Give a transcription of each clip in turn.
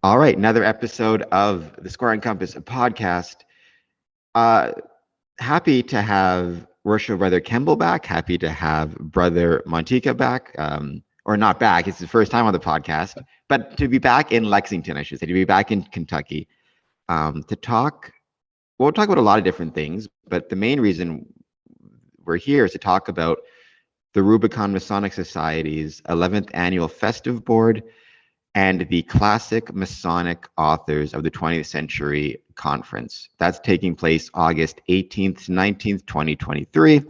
All right, another episode of the Square and Compass podcast. Uh, Happy to have Worship Brother Kemble back. Happy to have Brother Mantica back, or not back. It's the first time on the podcast, but to be back in Lexington, I should say, to be back in Kentucky, to talk. We'll talk about a lot of different things, but the main reason we're here is to talk about the Rubicon Masonic Society's 11th annual festive board and the Classic Masonic Authors of the 20th Century Conference. That's taking place August 18th to 19th, 2023.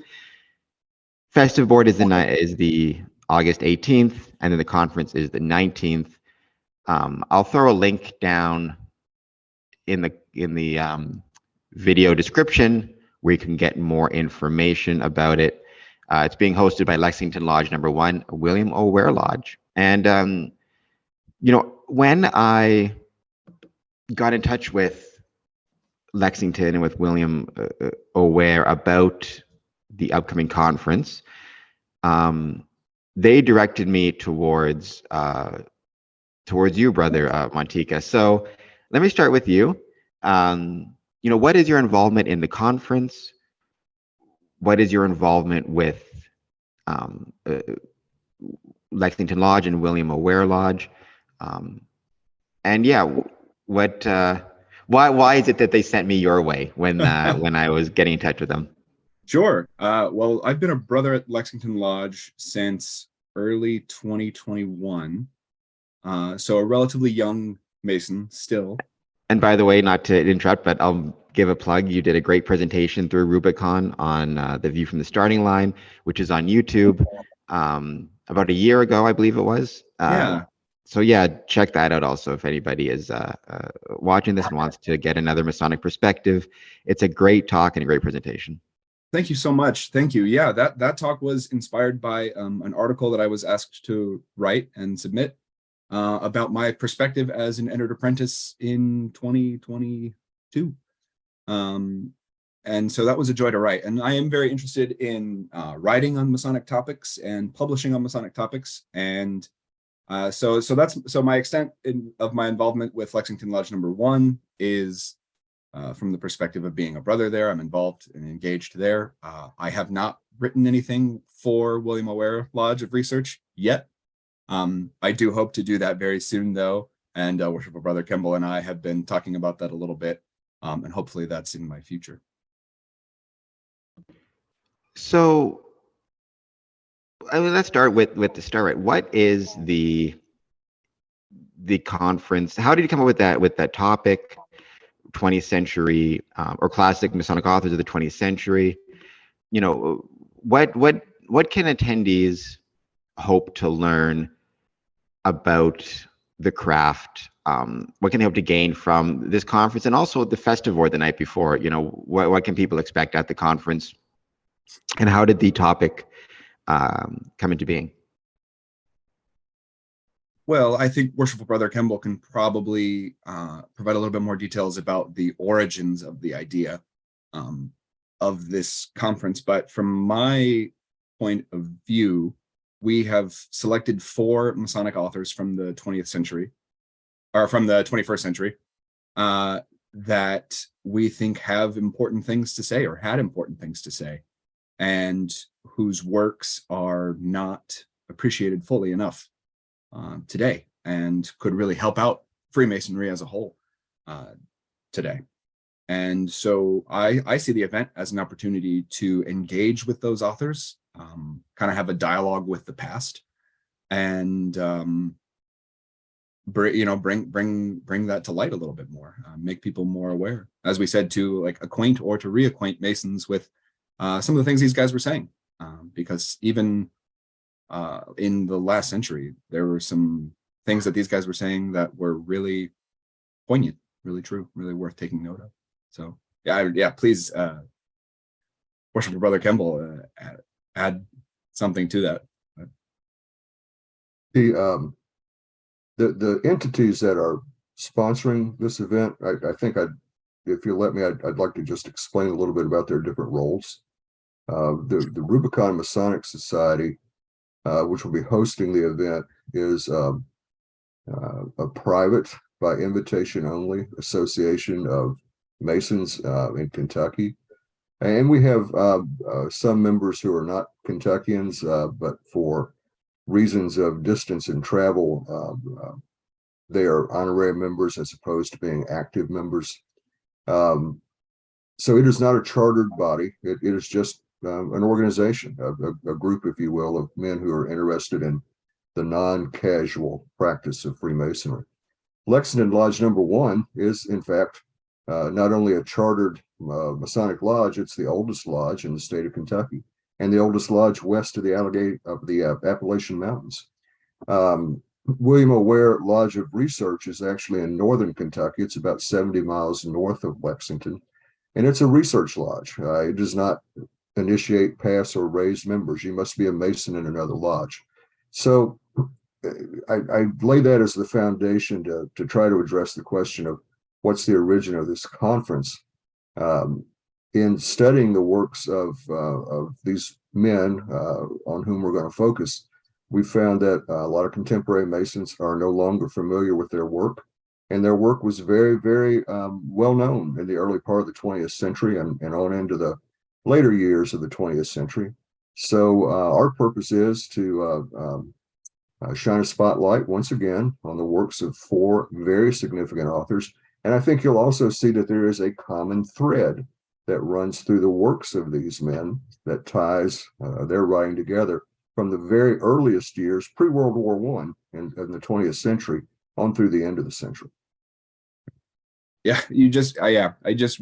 Festive board is the August 18th, and then the conference is the 19th. I'll throw a link down in the video description where you can get more information about it. It's being hosted by Lexington Lodge No. 1, William O. Ware Lodge. And when I got in touch with Lexington and with William O'Ware about the upcoming conference, they directed me towards you, Brother Mantica. So let me start with you. What is your involvement in the conference? What is your involvement with Lexington Lodge and William O'Ware Lodge? Why is it that they sent me your way when I was getting in touch with them? Sure. Well, I've been a brother at Lexington Lodge since early 2021. So a relatively young Mason still. And by the way, not to interrupt, but I'll give a plug. You did a great presentation through Rubicon on the view from the starting line, which is on YouTube about a year ago, I believe it was. So yeah, check that out also if anybody is watching this and wants to get another Masonic perspective. It's a great talk and a great presentation. Thank you so much. Thank you. Yeah, that talk was inspired by an article that I was asked to write and submit about my perspective as an entered apprentice in 2022. And so that was a joy to write. And I am very interested in writing on Masonic topics and publishing on Masonic topics. And so my extent of my involvement with Lexington Lodge No. 1 is from the perspective of being a brother there. I'm involved and engaged there. I have not written anything for William O'Ware Lodge of Research yet. I do hope to do that very soon, though. And Worshipful Brother Kemble and I have been talking about that a little bit, and hopefully that's in my future. So, let's start with the start. Right, what is the conference? How did you come up with that topic? 20th century or classic Masonic authors of the 20th century. What can attendees hope to learn about the craft? What can they hope to gain from this conference and also the festive board the night before? What can people expect at the conference, and how did the topic come into being? Well, I think Worshipful Brother Kemble can probably provide a little bit more details about the origins of the idea of this conference. But from my point of view, we have selected 4 Masonic authors from the 20th century, or from the 21st century, that we think have important things to say or had important things to say, and whose works are not appreciated fully enough today, and could really help out Freemasonry as a whole today. And so I see the event as an opportunity to engage with those authors, kind of have a dialogue with the past, and bring that to light a little bit more, make people more aware, as we said, to acquaint or to reacquaint Masons with some of the things these guys were saying, because even in the last century, there were some things that these guys were saying that were really poignant, really true, really worth taking note of. So please, Worshipful Brother Kemble, add something to that. The entities that are sponsoring this event, I think if you let me, I'd like to just explain a little bit about their different roles. The Rubicon Masonic Society, which will be hosting the event, is a private, by invitation only, association of Masons in Kentucky. And we have some members who are not Kentuckians, but for reasons of distance and travel, they are honorary members as opposed to being active members. So it is not a chartered body. It is just an organization, a group, if you will, of men who are interested in the non-casual practice of Freemasonry. Lexington Lodge No. 1 is, in fact, not only a chartered Masonic lodge, it's the oldest lodge in the state of Kentucky and the oldest lodge west of the Appalachian Mountains. William O. Ware Lodge of Research is actually in northern Kentucky. It's about 70 miles north of Lexington, and it's a research lodge. It does not initiate, pass, or raise members. You must be a Mason in another lodge. So I lay that as the foundation to try to address the question of what's the origin of this conference. In studying the works of these men on whom we're going to focus, we found that a lot of contemporary Masons are no longer familiar with their work, and their work was very, very well known in the early part of the 20th century and on into the later years of the 20th century. So our purpose is to shine a spotlight once again on the works of 4 very significant authors. And I think you'll also see that there is a common thread that runs through the works of these men that ties their writing together from the very earliest years, pre-World War I in the 20th century on through the end of the century. Yeah, I just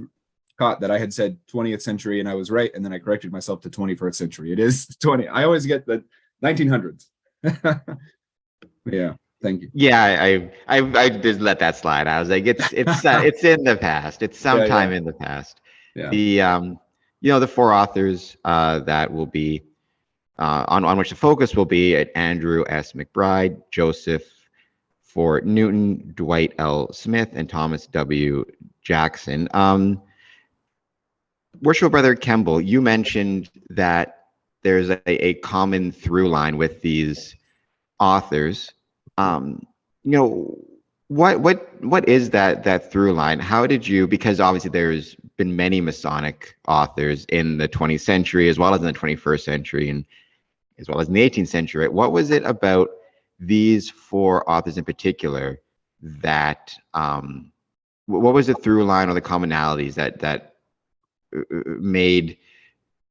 caught that I had said 20th century and I was right, and then I corrected myself to 21st century. It is 20. I always get the 1900s. Yeah, thank you. Yeah, I just let that slide. I was like, it's in the past. It's sometime in the past. Yeah. The 4 authors that will be on which the focus will be at Andrew S. McBride, Joseph Fort Newton, Dwight L. Smith, and Thomas W. Jackson. Worshipful Brother Kemble, you mentioned that there's a common through line with these authors. What is that through line? How did you, because obviously there's been many Masonic authors in the 20th century as well as in the 21st century and as well as in the 18th century. What was it about these 4 authors in particular that what was the through line or the commonalities that made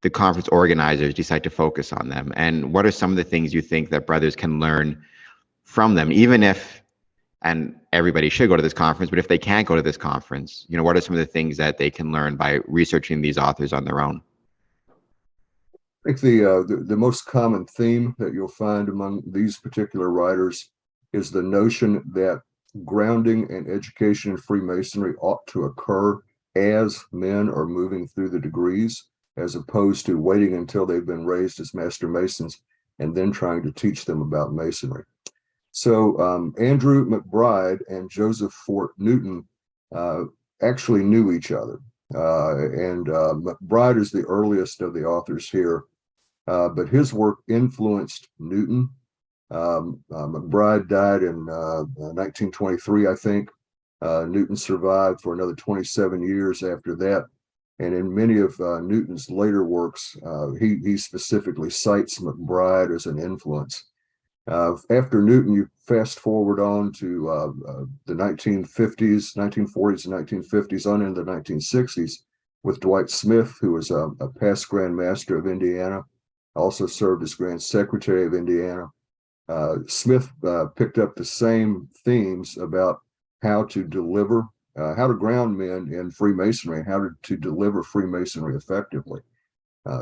the conference organizers decide to focus on them? And what are some of the things you think that brothers can learn from them, even if, and everybody should go to this conference, but if they can't go to this conference, what are some of the things that they can learn by researching these authors on their own? I think the most common theme that you'll find among these particular writers is the notion that grounding and education in Freemasonry ought to occur as men are moving through the degrees, as opposed to waiting until they've been raised as Master Masons and then trying to teach them about Masonry. So Andrew McBride and Joseph Fort Newton actually knew each other. And McBride is the earliest of the authors here, but his work influenced Newton. McBride died in 1923, I think. Newton survived for another 27 years after that. And in many of Newton's later works, he specifically cites McBride as an influence. After Newton, you fast forward on to the 1940s and 1950s, on into the 1960s, with Dwight Smith, who was a past Grand Master of Indiana, also served as Grand Secretary of Indiana. Smith picked up the same themes about how to deliver, how to ground men in Freemasonry, how to deliver Freemasonry effectively.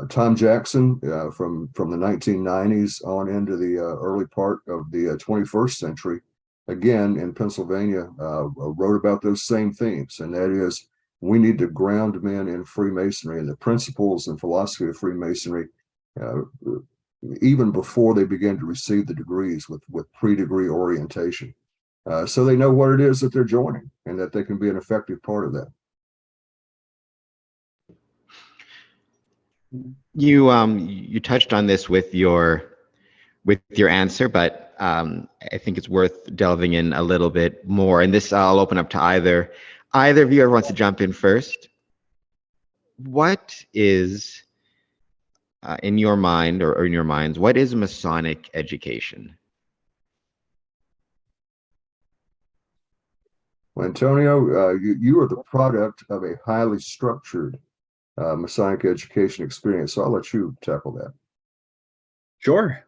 Tom Jackson, from the 1990s on into the early part of the 21st century, again in Pennsylvania, wrote about those same themes, and that is, we need to ground men in Freemasonry and the principles and philosophy of Freemasonry, even before they begin to receive the degrees, with pre-degree orientation, so they know what it is that they're joining and that they can be an effective part of that. You touched on this with your answer, but I think it's worth delving in a little bit more. And this I'll open up to either of you ever wants to jump in first. What is, in your mind or in your minds, what is Masonic education? Well, Antonio, you are the product of a highly structured Masonic education experience. So I'll let you tackle that. Sure.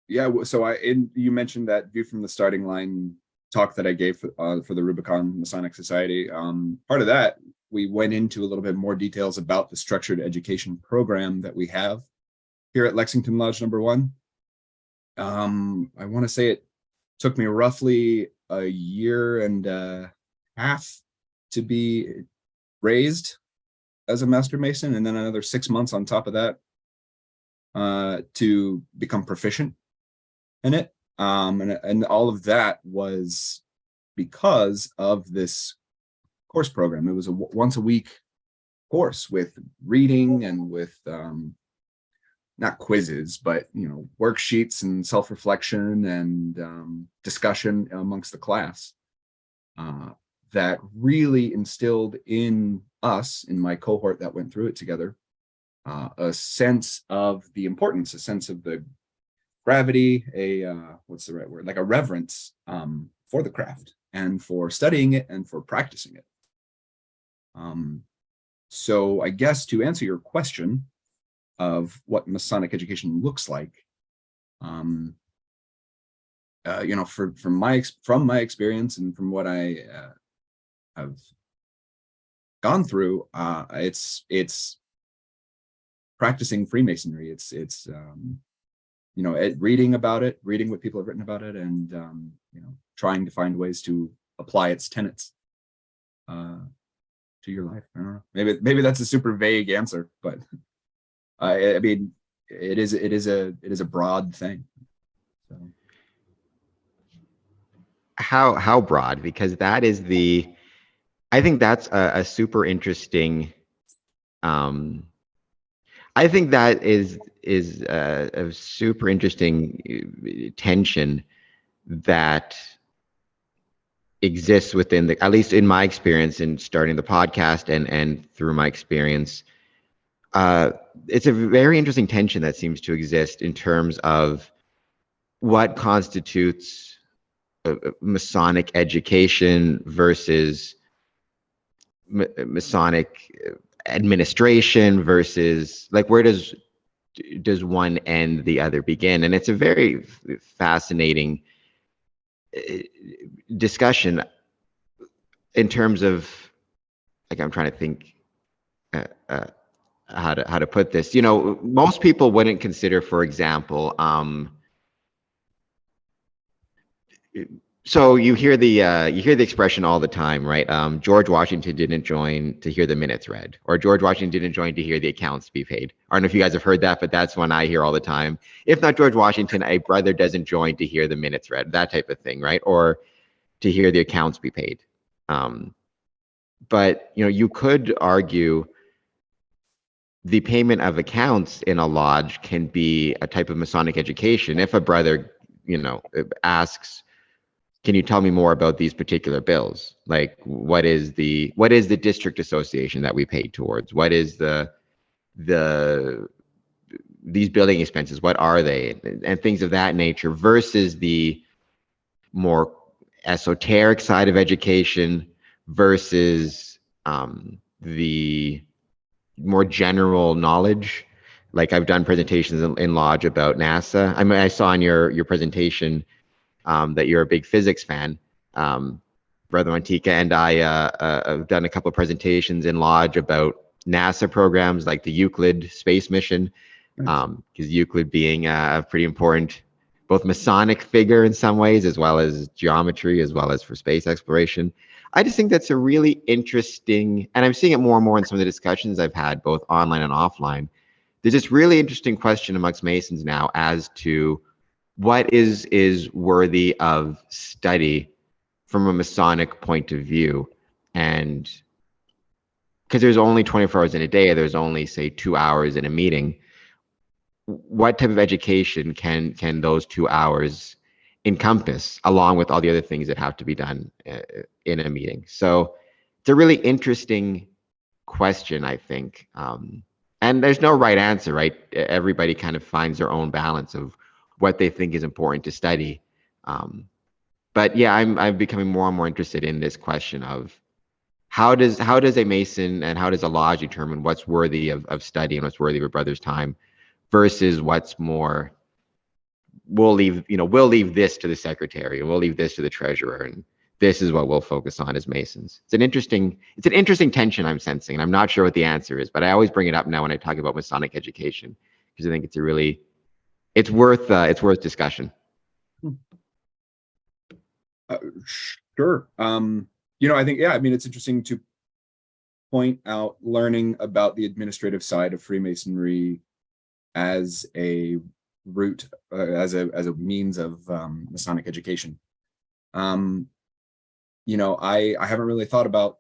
Yeah. So you mentioned that view from the starting line talk that I gave for the Rubicon Masonic Society. Part of that, we went into a little bit more details about the structured education program that we have here at Lexington Lodge No. 1. I want to say it took me roughly a year and a half to be raised as a Master Mason, and then another 6 months on top of that to become proficient in it. And all of that was because of this course program. It was a once a week course with reading and with not quizzes, but worksheets and self-reflection and discussion amongst the class that really instilled in us, in my cohort that went through it together, a sense of the importance, a sense of the gravity, what's the right word, like a reverence for the craft and for studying it and for practicing it. So I guess to answer your question of what Masonic education looks like, from my experience and from what I have gone through, it's practicing Freemasonry. It's reading about it, reading what people have written about it, and trying to find ways to apply its tenets to your life. I don't know. Maybe that's a super vague answer, but I mean, it is a broad thing. So. How broad? Because that is I think that's a super interesting. I think that is a super interesting tension that exists within at least in my experience in starting the podcast and through my experience. It's a very interesting tension that seems to exist in terms of what constitutes Masonic education versus Masonic administration versus, like, where does one end, the other begin? And it's a very fascinating discussion in terms of, like, I'm trying to think how to put this. Most people wouldn't consider, for example, so you hear the expression all the time, right? George Washington didn't join to hear the minutes read, or George Washington didn't join to hear the accounts be paid. I don't know if you guys have heard that, but that's one I hear all the time. If not George Washington, a brother doesn't join to hear the minutes read, that type of thing, right? Or to hear the accounts be paid. But you could argue the payment of accounts in a lodge can be a type of Masonic education. If a brother, asks, can you tell me more about these particular bills? Like, what is the district association that we pay towards? What is these building expenses? What are they? And things of that nature, versus the more esoteric side of education versus the more general knowledge. Like, I've done presentations in Lodge about NASA. I mean, I saw in your presentation that you're a big physics fan, Brother Mantica, and I have done a couple of presentations in Lodge about NASA programs like the Euclid space mission, because Euclid being a pretty important both Masonic figure in some ways, as well as geometry, as well as for space exploration. I just think that's a really interesting, and I'm seeing it more and more in some of the discussions I've had, both online and offline. There's this really interesting question amongst Masons now as to what is worthy of study from a Masonic point of view. And because there's only 24 hours in a day, there's only, say, 2 hours in a meeting. what type of education can those 2 hours encompass, along with all the other things that have to be done in a meeting? So it's a really interesting question, I think. And there's no right answer, right? Everybody kind of finds their own balance of what they think is important to study. But yeah, I'm becoming more and more interested in this question of how does a Mason and how does a lodge determine what's worthy of study and what's worthy of a brother's time versus what's more, we'll leave this to the secretary and we'll leave this to the treasurer, and this is what we'll focus on as Masons. It's an interesting tension I'm sensing, and I'm not sure what the answer is, but I always bring it up now when I talk about Masonic education because I think it's worth discussion. Sure. I think, I mean, it's interesting to point out learning about the administrative side of Freemasonry as a route, as a means of Masonic education. I haven't really thought about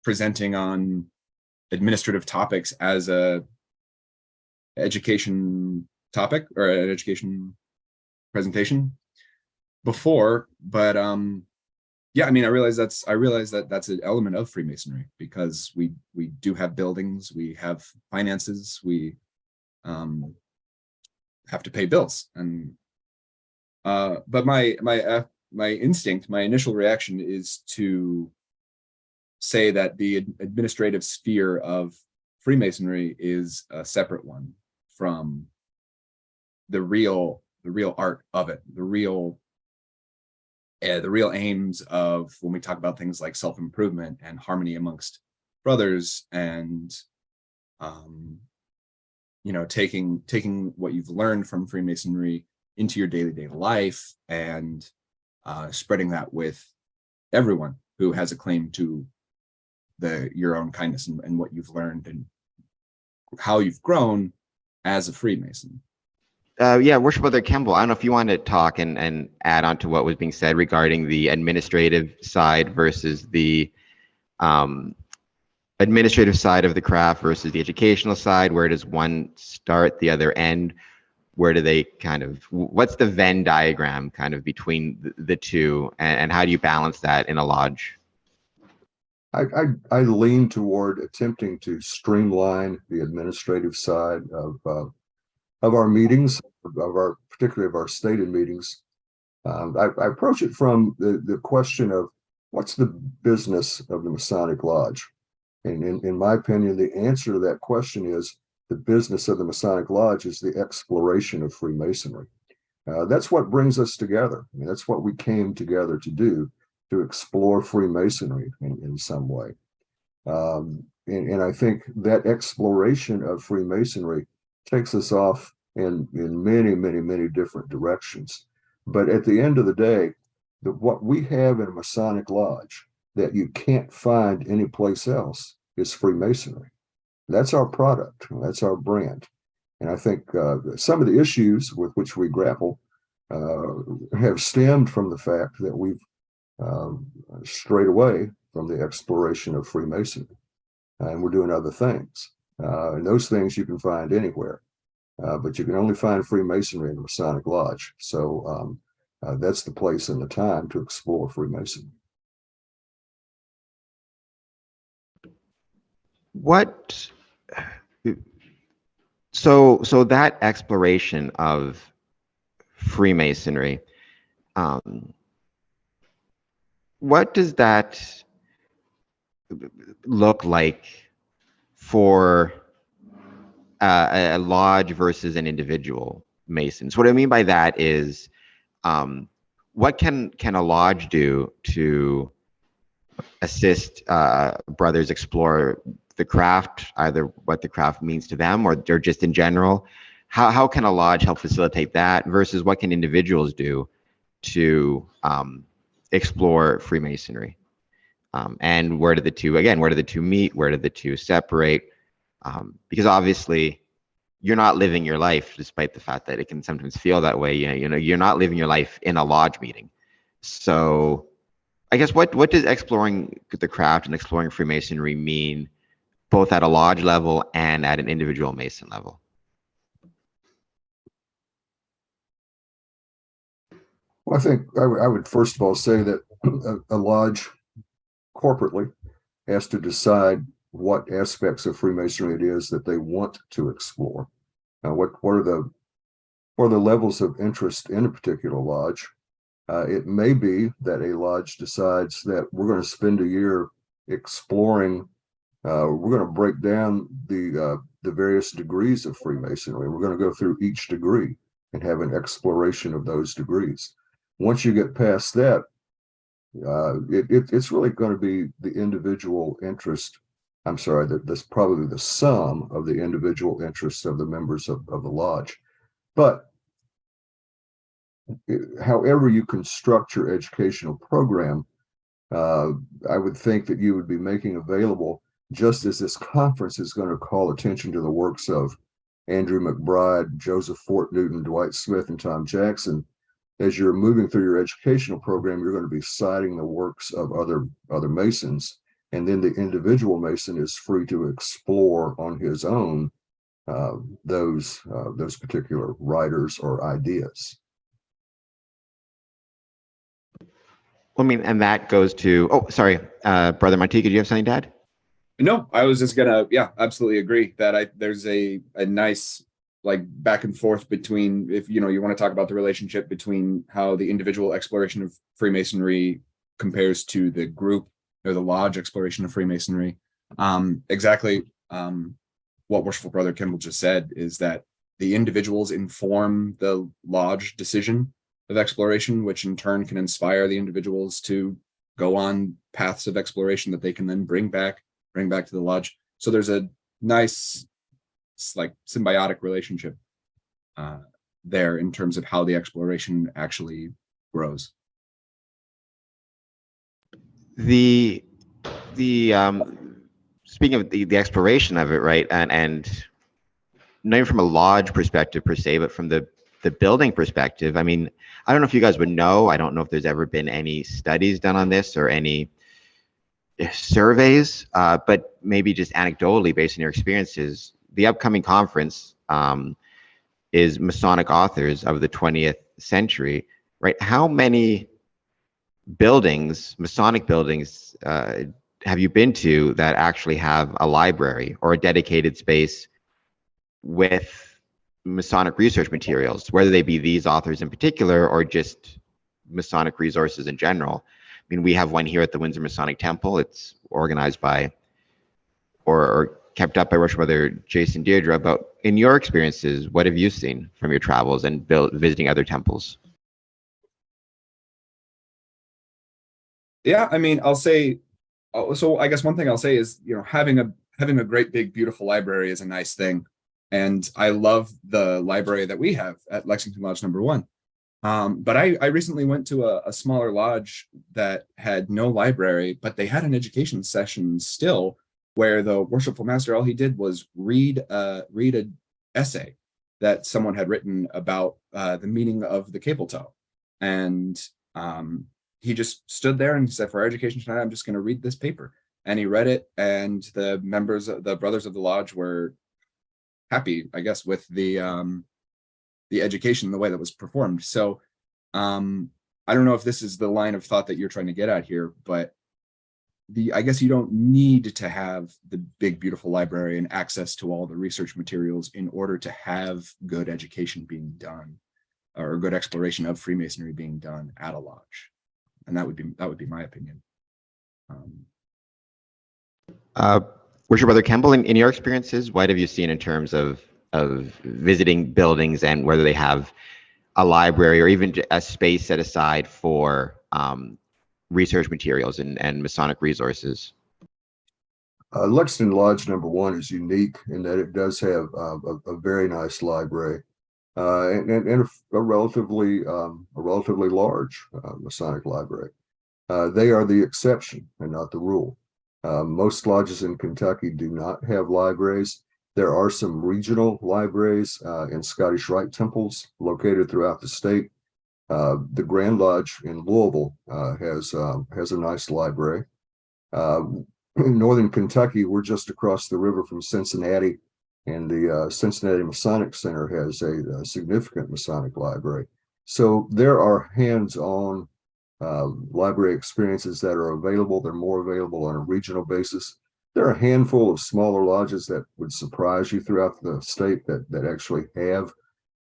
presenting on administrative topics as a education topic or an education presentation before, but I realize that that's an element of Freemasonry because we do have buildings, we have finances, we have to pay bills, and but my instinct, my initial reaction is to say that the administrative sphere of Freemasonry is a separate one from the real art of it, the real aims of when we talk about things like self-improvement and harmony amongst brothers, and taking what you've learned from Freemasonry into your daily life and spreading that with everyone who has a claim to your own kindness and what you've learned and how you've grown as a Freemason. Worship Brother Kemble, I don't know if you want to talk and add on to what was being said regarding the administrative side versus the administrative side of the craft versus the educational side. Where does one start, the other end? Where do they what's the Venn diagram kind of between the two, and how do you balance that in a lodge? I lean toward attempting to streamline the administrative side of our meetings, particularly of our stated meetings. I approach it from the question of what's the business of the Masonic Lodge? And in my opinion, the answer to that question is the business of the Masonic Lodge is the exploration of Freemasonry. That's what brings us together. I mean, that's what we came together to do, to explore Freemasonry in some way. And I think that exploration of Freemasonry takes us off in many different directions. But at the end of the day, what we have in a Masonic Lodge that you can't find anyplace else is Freemasonry. That's our product. That's our brand. And I think some of the issues with which we grapple have stemmed from the fact that we've strayed away from the exploration of Freemasonry, and we're doing other things. And those things you can find anywhere, but you can only find Freemasonry in the Masonic Lodge. So that's the place and the time to explore Freemasonry. So that exploration of Freemasonry, what does that look like for a lodge versus an individual Mason? So what I mean by that is, what can a lodge do to assist brothers explore the craft, either what the craft means to them or just in general? How can a lodge help facilitate that versus what can individuals do to explore Freemasonry? And where do the two meet? Where do the two separate? Because obviously you're not living your life, despite the fact that it can sometimes feel that way. You're not living your life in a lodge meeting. So I guess what does exploring the craft and exploring Freemasonry mean both at a lodge level and at an individual Mason level? Well, I think I would first of all say that a lodge corporately has to decide what aspects of Freemasonry it is that they want to explore. What are the levels of interest in a particular lodge? It may be that a lodge decides that we're going to spend a year exploring. We're going to break down the various degrees of Freemasonry. We're going to go through each degree and have an exploration of those degrees. Once you get past that, it's really going to be the individual interest. I'm sorry, that's probably the sum of the individual interests of the members of the lodge. But however you construct your educational program, I would think that you would be making available, just as this conference is going to call attention to the works of Andrew McBride, Joseph Fort Newton, Dwight Smith, and Tom Jackson. As you're moving through your educational program, you're going to be citing the works of other Masons, and then the individual Mason is free to explore on his own those particular writers or ideas. I mean, and that goes to, oh, sorry, Brother Mantica, do you have something to add? No, I was just gonna, yeah, absolutely agree that there's a nice like back and forth between, if you want to talk about the relationship between how the individual exploration of Freemasonry compares to the group or the lodge exploration of Freemasonry. Exactly what Worshipful Brother Kemble just said is that the individuals inform the lodge decision of exploration, which in turn can inspire the individuals to go on paths of exploration that they can then bring back to the lodge. So there's a nice like symbiotic relationship there in terms of how the exploration actually grows. The speaking of the exploration of it, right, and not even from a lodge perspective per se, but from the building perspective, I mean, I don't know if you guys would know, I don't know if there's ever been any studies done on this or any surveys, but maybe just anecdotally based on your experiences, the upcoming conference is Masonic Authors of the 20th Century, right? How many buildings, Masonic buildings, have you been to that actually have a library or a dedicated space with Masonic research materials, whether they be these authors in particular or just Masonic resources in general? I mean, we have one here at the Windsor Masonic Temple. It's organized by or kept up by Worship Brother Jason Deirdre. But in your experiences, what have you seen from your travels and visiting other temples? Yeah, I mean, I'll say, so I guess one thing I'll say is, having a great big beautiful library is a nice thing, and I love the library that we have at Lexington Lodge No. 1. But I recently went to a smaller lodge that had no library, but they had an education session still, where the worshipful master, all he did was read an essay that someone had written about the meaning of the cable toe, and he just stood there and said, for our education tonight, I'm just going to read this paper. And he read it, and the brothers of the lodge were happy, I guess, with the education, the way that was performed. So I don't know if this is the line of thought that you're trying to get at here, but I guess you don't need to have the big, beautiful library and access to all the research materials in order to have good education being done or good exploration of Freemasonry being done at a lodge. And that would be my opinion. Worship Brother Kemble, in your experiences, what have you seen in terms of visiting buildings and whether they have a library or even a space set aside for research materials and Masonic resources? Lexington Lodge No. 1 is unique in that it does have a very nice library and a relatively large Masonic library. They are the exception and not the rule. Most lodges in Kentucky do not have libraries. There are some regional libraries in Scottish Rite temples located throughout the state. The Grand Lodge in Louisville has a nice library. in Northern Kentucky, we're just across the river from Cincinnati, and the Cincinnati Masonic Center has a significant Masonic library. So there are hands-on library experiences that are available. They're more available on a regional basis. There are a handful of smaller lodges that would surprise you throughout the state that actually have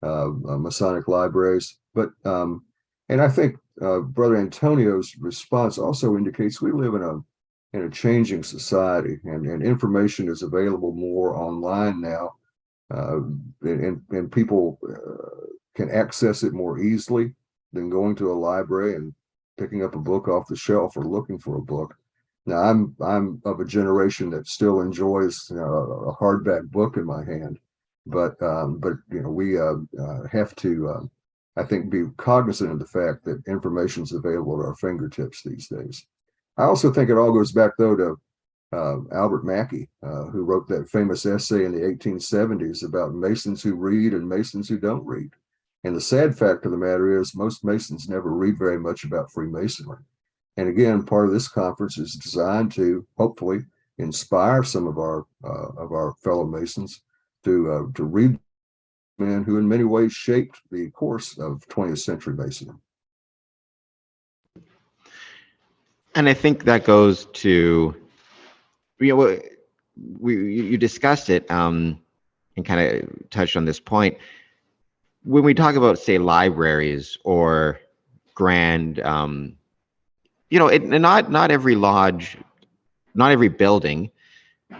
Masonic libraries. But and I think Brother Antonio's response also indicates we live in a changing society, and information is available more online now, and people can access it more easily than going to a library and picking up a book off the shelf or looking for a book. Now, I'm of a generation that still enjoys a hardback book in my hand, but we have to, I think, be cognizant of the fact that information is available at our fingertips these days. I also think it all goes back, though, to Albert Mackey, who wrote that famous essay in the 1870s about Masons who read and Masons who don't read. And the sad fact of the matter is most Masons never read very much about Freemasonry. And again, part of this conference is designed to hopefully inspire some of our fellow Masons to read men who in many ways shaped the course of 20th century Masonry. And I think that goes to, you discussed it and kind of touched on this point. When we talk about, say, libraries or grand, not every lodge, not every building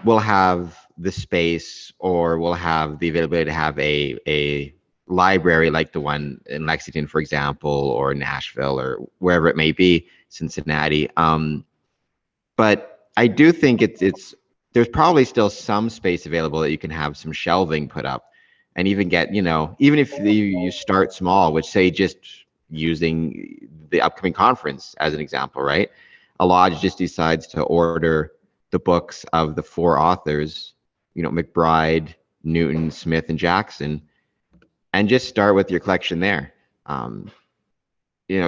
will have the space or will have the availability to have a library like the one in Lexington, for example, or Nashville or wherever it may be, Cincinnati. But I do think it's there's probably still some space available that you can have some shelving put up and even get, even if you start small, which, say, just using the upcoming conference as an example, right? A lodge just decides to order the books of the 4 authors, McBride, Newton, Smith, and Jackson, and just start with your collection there.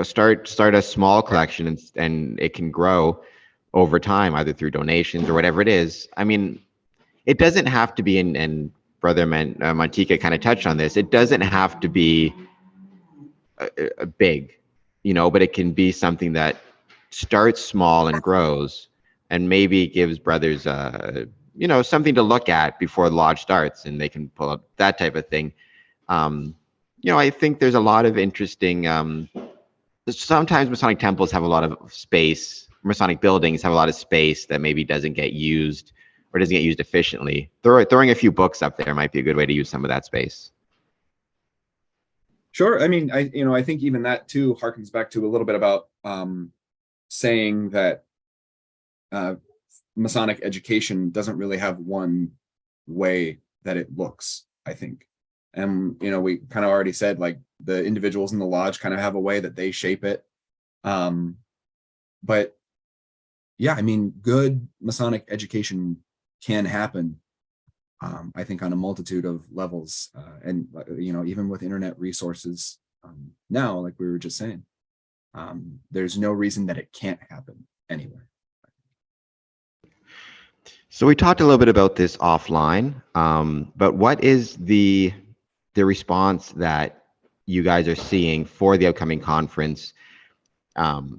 Start a small collection, and it can grow over time, either through donations or whatever it is. I mean, it doesn't have to be, and Brother Mantica kind of touched on this, it doesn't have to be a big, but it can be something that starts small and grows, and maybe gives brothers, something to look at before the lodge starts, and they can pull up that type of thing. I think there's a lot of interesting. Sometimes Masonic temples have a lot of space. Masonic buildings have a lot of space that maybe doesn't get used or doesn't get used efficiently. Throwing a few books up there might be a good way to use some of that space. Sure. I mean, I think even that too harkens back to a little bit about saying that Masonic education doesn't really have one way that it looks, I think. And, we kind of already said, like, the individuals in the lodge kind of have a way that they shape it. But yeah, I mean, good Masonic education can happen, I think, on a multitude of levels. And, even with internet resources now, like we were just saying, there's no reason that it can't happen anywhere. So we talked a little bit about this offline, but what is the response that you guys are seeing for the upcoming conference? What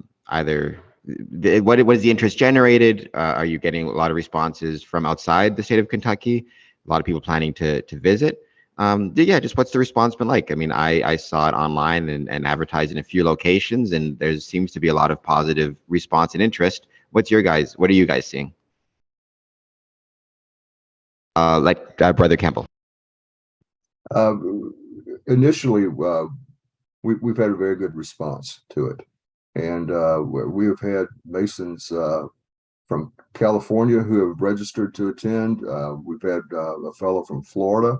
is the interest generated? Are you getting a lot of responses from outside the state of Kentucky? A lot of people planning to visit? Just what's the response been like? I mean, I saw it online and advertised in a few locations, and there seems to be a lot of positive response and interest. What are you guys seeing? Brother Kemble. Initially, we've had a very good response to it. And we have had Masons from California who have registered to attend. We've had a fellow from Florida,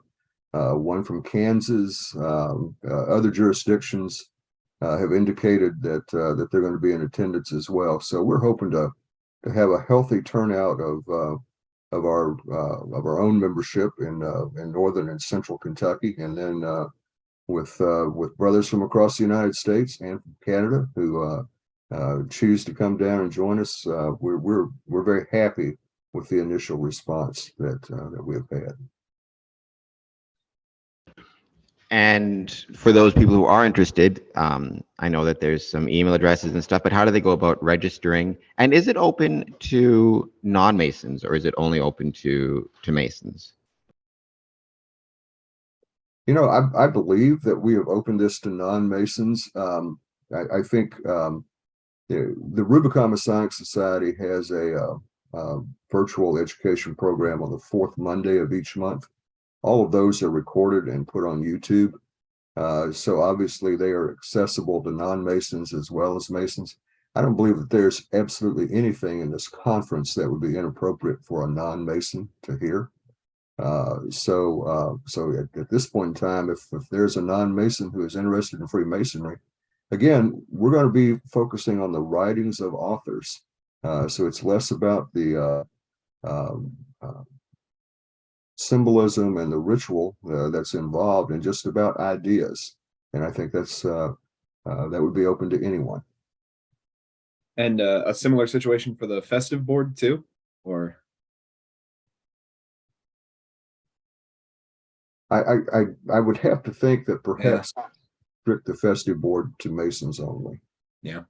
one from Kansas. Other jurisdictions have indicated that they're going to be in attendance as well. So we're hoping to have a healthy turnout of our own membership in northern and central Kentucky, and then with brothers from across the United States and from Canada who choose to come down and join us. We're very happy with the initial response that we have had. And for those people who are interested, I know that there's some email addresses and stuff, but how do they go about registering? And is it open to non-Masons, or is it only open to Masons? You know, I believe that we have opened this to non-Masons. I think the Rubicon Masonic Society has a virtual education program on the fourth Monday of each month. All of those are recorded and put on YouTube. So obviously they are accessible to non-Masons as well as Masons. I don't believe that there's absolutely anything in this conference that would be inappropriate for a non-Mason to hear. So at this point in time, if there's a non-Mason who is interested in Freemasonry, again, we're going to be focusing on the writings of authors. So it's less about the symbolism and the ritual that's involved, and just about ideas. And I think that's that would be open to anyone. And a similar situation for the festive board too, or? I would have to think that perhaps restrict the festive board to Masons only. Yeah.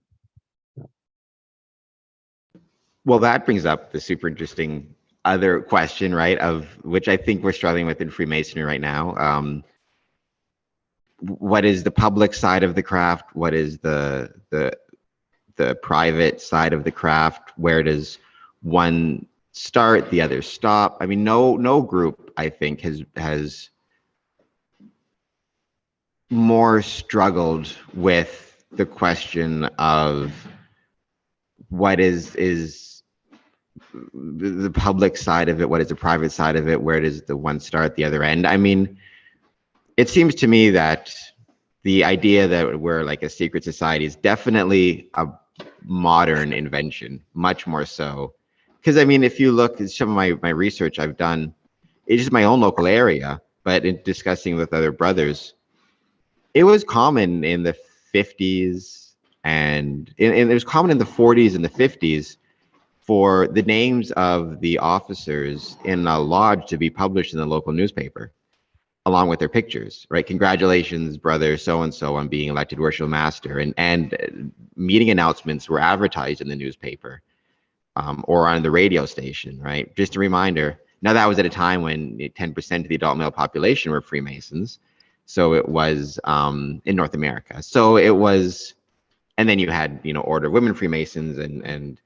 Well, that brings up the super interesting other question, right? Of which I think we're struggling with in Freemasonry right now. What is the public side of the craft? What is the private side of the craft? Where does one start, the other stop? I mean, no group, I think, has more struggled with the question of what is the public side of it, what is the private side of it, where does the one start, the other end? I mean, it seems to me that the idea that we're like a secret society is definitely a modern invention, much more so. Because I mean, if you look at some of my research I've done, it's just my own local area, but in discussing with other brothers, it was common in the 50s and it was common in the 40s and the 50s for the names of the officers in a lodge to be published in the local newspaper, along with their pictures, right? Congratulations, brother so-and-so, on being elected worship master. And meeting announcements were advertised in the newspaper or on the radio station, right? Just a reminder. Now, that was at a time when 10% of the adult male population were Freemasons. So it was in North America. So it was, and then you had, Order of Women Freemasons and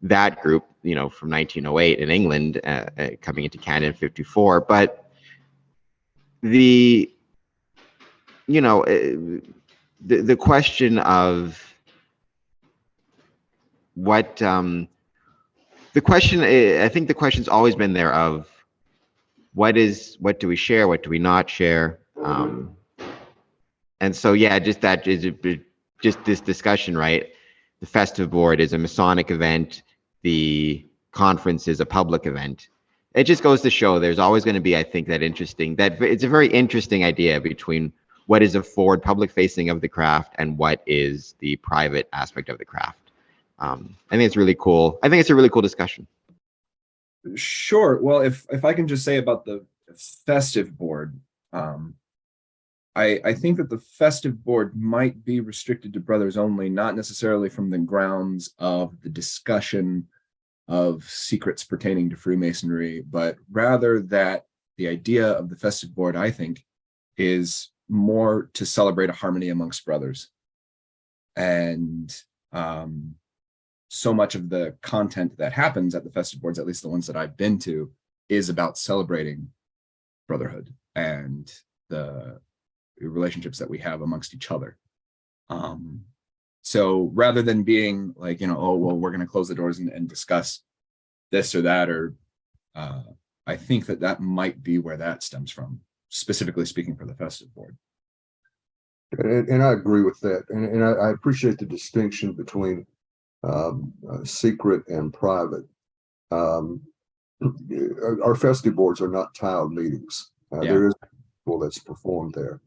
that group, from 1908 in England, coming into Canada in 54. But the question of what the question, I think the question's always been there of what do we share, what do we not share, and so just that is just this discussion, right? The festive board is a Masonic event, the conference is a public event. It just goes to show there's always going to be, I think, that it's a very interesting idea between what is a forward public facing of the craft and what is the private aspect of the craft. I think it's really cool. I think it's a really cool discussion. Sure. Well, if I can just say about the festive board, I think that the festive board might be restricted to brothers only, not necessarily from the grounds of the discussion of secrets pertaining to Freemasonry, but rather that the idea of the festive board, I think, is more to celebrate a harmony amongst brothers. And so much of the content that happens at the festive boards, at least the ones that I've been to, is about celebrating brotherhood and the relationships that we have amongst each other. So rather than being like, oh, well, we're going to close the doors and discuss this or that, or I think that might be where that stems from, specifically speaking for the festive board. And I agree with that. And I appreciate the distinction between secret and private. Our festive boards are not tiled meetings. There is ritual that's performed there.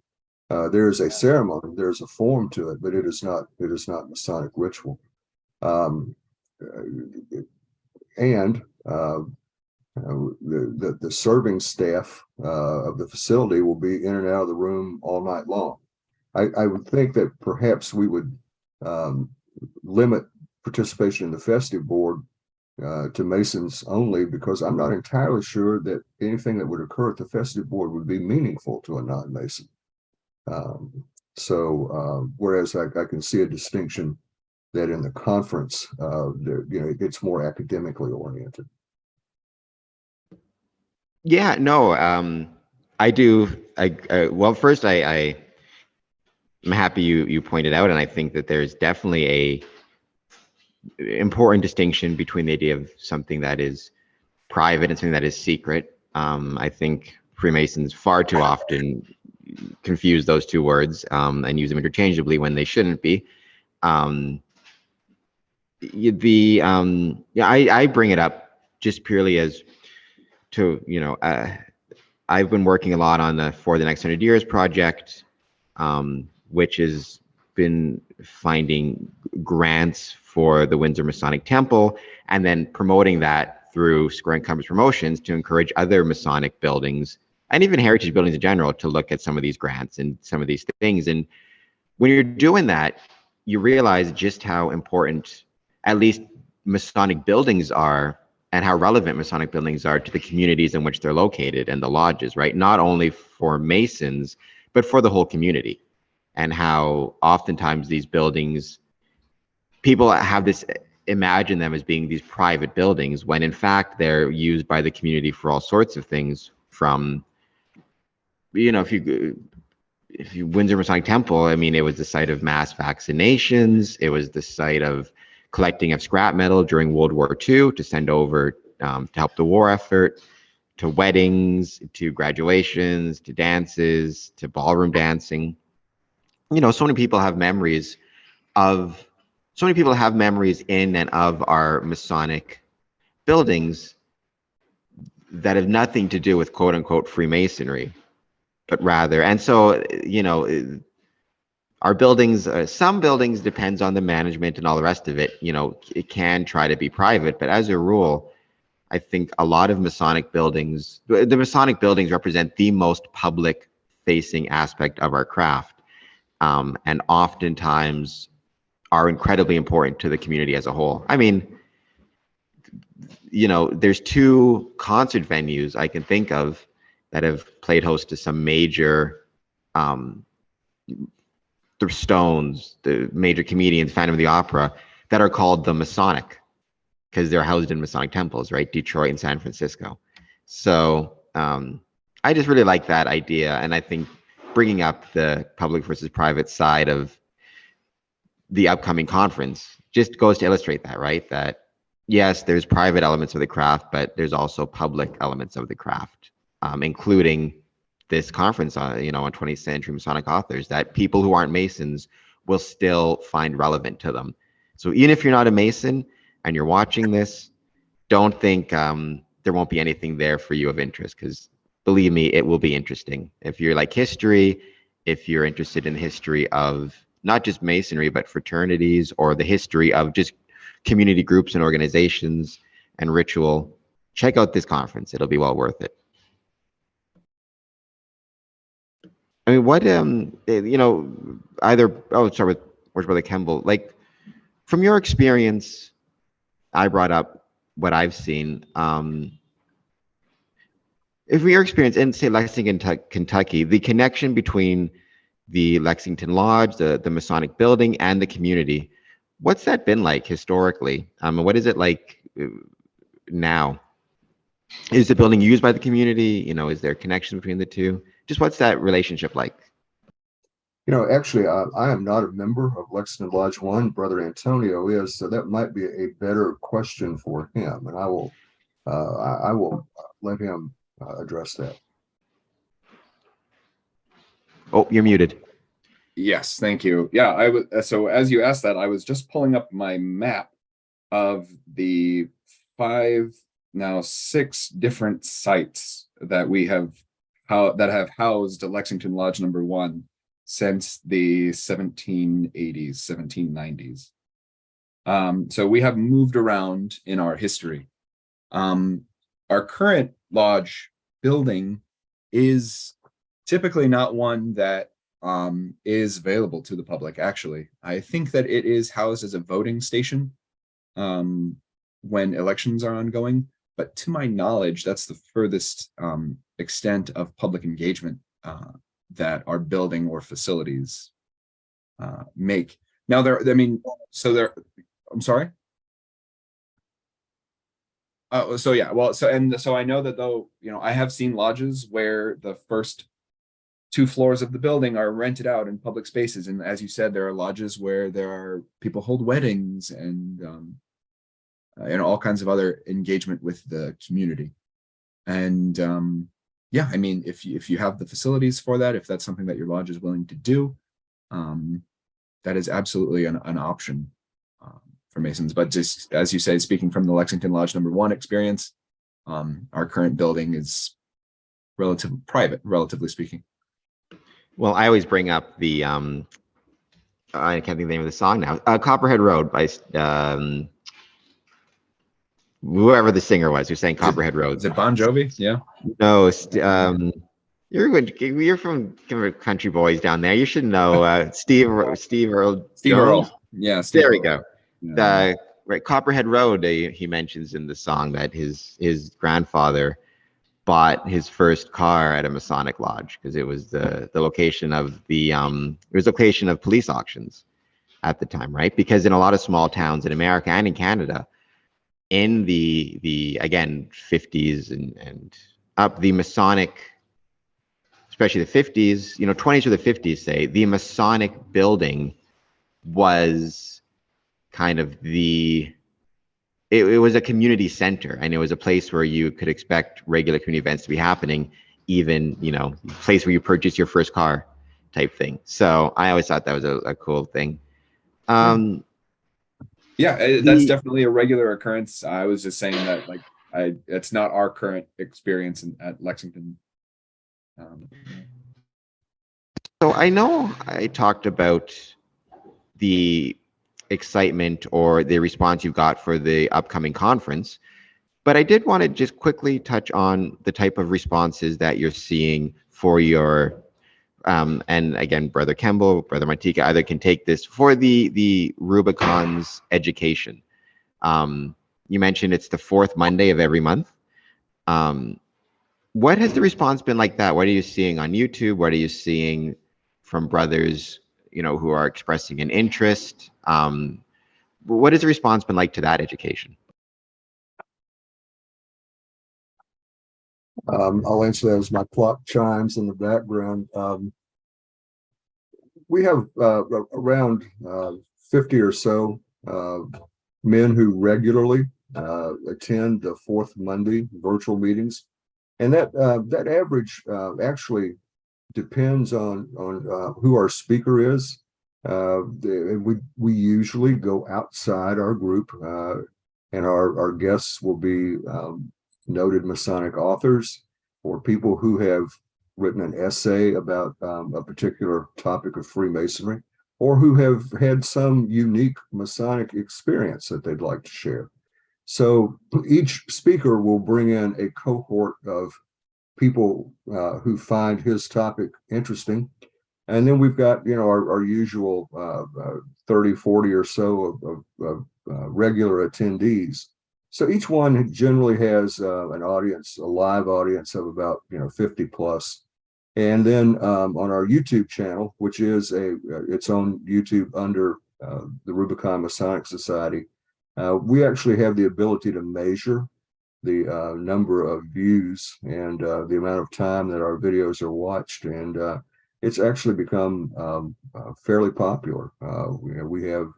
There is a ceremony, there's a form to it, but it is not Masonic ritual. And The serving staff of the facility will be in and out of the room all night long. I would think that perhaps we would limit participation in the festive board to Masons only, because I'm not entirely sure that anything that would occur at the festive board would be meaningful to a non-Mason. Whereas I can see a distinction that in the conference, it's more academically oriented. Yeah, no, I do. Well, first, I'm happy you pointed out, and I think that there's definitely a important distinction between the idea of something that is private and something that is secret. I think Freemasons far too often confuse those two words and use them interchangeably when they shouldn't be. I bring it up just purely as to, I've been working a lot on the For the Next 100 Years project, which has been finding grants for the Windsor Masonic Temple and then promoting that through Square and Compass Promotions to encourage other Masonic buildings and even heritage buildings in general to look at some of these grants and some of these things. And when you're doing that, you realize just how important at least Masonic buildings are and how relevant Masonic buildings are to the communities in which they're located and the lodges, right? Not only for Masons, but for the whole community. And how oftentimes these buildings, people have this, imagine them as being these private buildings, when in fact they're used by the community for all sorts of things. From, if you Windsor Masonic Temple, I mean, it was the site of mass vaccinations. It was the site of collecting of scrap metal during World War II to send over to help the war effort, to weddings, to graduations, to dances, to ballroom dancing. So many people have memories in and of our Masonic buildings that have nothing to do with quote unquote Freemasonry, but rather, and so, our buildings, some buildings depends on the management and all the rest of it. It can try to be private, but as a rule, I think a lot of Masonic buildings, the Masonic buildings represent the most public facing aspect of our craft. And oftentimes are incredibly important to the community as a whole. I mean, there's two concert venues I can think of that have played host to some major, the Stones, the major comedians, Phantom of the Opera, that are called the Masonic, because they're housed in Masonic temples, right? Detroit and San Francisco. So I just really like that idea. And I think bringing up the public versus private side of the upcoming conference just goes to illustrate that, right? That yes, there's private elements of the craft, but there's also public elements of the craft, including this conference on 20th century Masonic authors that people who aren't Masons will still find relevant to them. So even if you're not a Mason and you're watching this, don't think there won't be anything there for you of interest, because believe me, it will be interesting. If you're like history, if you're interested in the history of not just Masonry, but fraternities, or the history of just community groups and organizations and ritual, check out this conference. It'll be well worth it. I mean, what, start with Brother Kemble. Like, from your experience, I brought up what I've seen. If your experience in, say, Lexington, Kentucky, the connection between the Lexington Lodge, the Masonic building, and the community, what's that been like historically? What is it like now? Is the building used by the community? Is there a connection between the two? Just what's that relationship like? Actually, I am not a member of Lexington Lodge 1. Brother Antonio is, so that might be a better question for him, and I will let him address that. Oh, you're muted. Yes, thank you. Yeah, I was. So as you asked that, I was just pulling up my map of the 6 different sites that we have that have housed Lexington Lodge No. 1 since the 1780s, 1790s. So we have moved around in our history. our current lodge building is typically not one that is available to the public. Actually, I think that it is housed as a voting station when elections are ongoing. But to my knowledge, that's the furthest extent of public engagement that our building or facilities make. Now, I mean, so there. I'm sorry. So yeah, well, so I know that, though, I have seen lodges where the first 2 floors of the building are rented out in public spaces, and as you said, there are lodges where people hold weddings and all kinds of other engagement with the community. And yeah, I mean, if you have the facilities for that, if that's something that your lodge is willing to do, that is absolutely an option for Masons. But just as you say, speaking from the Lexington Lodge No. 1 experience, our current building is relatively private, relatively speaking. Well, I always bring up the I can't think of the name of the song now. Copperhead Road by whoever the singer was who sang Copperhead Road. Is it Bon Jovi? Yeah. No, you're from country boys down there. You should know Steve Earl. Steve Jones? Earle. Yeah. Steve There we Earle. go. Yeah. Right, Copperhead Road. He mentions in the song that his grandfather bought his first car at a Masonic lodge because it was the location of location of police auctions at the time, right? Because in a lot of small towns in America and in Canada, in the again 50s and up, the Masonic, especially the 50s, 20s or the 50s, say, the Masonic building was kind of it was a community center, and it was a place where you could expect regular community events to be happening, even, place where you purchase your first car type thing. So I always thought that was a cool thing. Yeah, that's definitely a regular occurrence. I was just saying that, it's not our current experience at Lexington. So I know I talked about the excitement or the response you got for the upcoming conference, but I did want to just quickly touch on the type of responses that you're seeing for your and again, Brother Kemble, Brother Mantica, either can take this for the Rubicon's education. You mentioned it's the fourth Monday of every month. What has the response been like that? What are you seeing on YouTube? What are you seeing from brothers, who are expressing an interest? What has the response been like to that education? I'll answer that as my clock chimes in the background. We have around 50 or so men who regularly attend the fourth Monday virtual meetings, and that average actually depends on who our speaker is. We usually go outside our group, and our guests will be noted Masonic authors or people who have written an essay about a particular topic of Freemasonry, or who have had some unique Masonic experience that they'd like to share. So each speaker will bring in a cohort of people who find his topic interesting. And then we've got, our usual 30, 40 or so of regular attendees. So each one generally has an audience, a live audience of about 50 plus. And then on our YouTube channel, which is its own YouTube under the Rubicon Masonic Society, we actually have the ability to measure the number of views and the amount of time that our videos are watched, and it's actually become fairly popular. We have,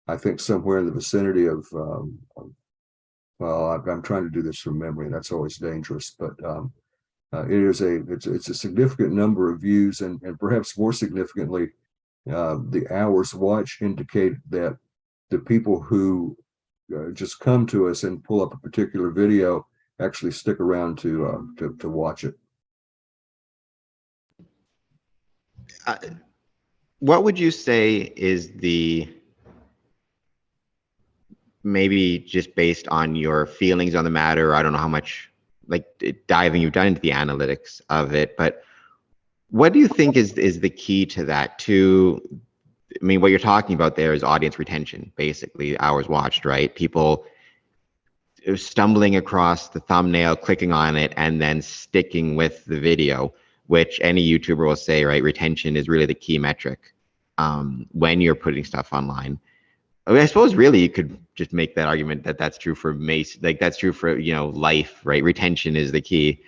I think, somewhere in the vicinity of well, I'm trying to do this from memory, and that's always dangerous, but it's a significant number of views, and perhaps more significantly, the hours watched indicate that the people who just come to us and pull up a particular video actually stick around to watch it. What would you say is maybe just based on your feelings on the matter, I don't know how much like diving you've done into the analytics of it, but what do you think is the key to that? I mean, what you're talking about there is audience retention, basically hours watched, right? People stumbling across the thumbnail, clicking on it, and then sticking with the video, which any YouTuber will say, right? Retention is really the key metric when you're putting stuff online. I mean, I suppose really you could just make that argument that that's true for Mason, like that's true for, life, right? Retention is the key.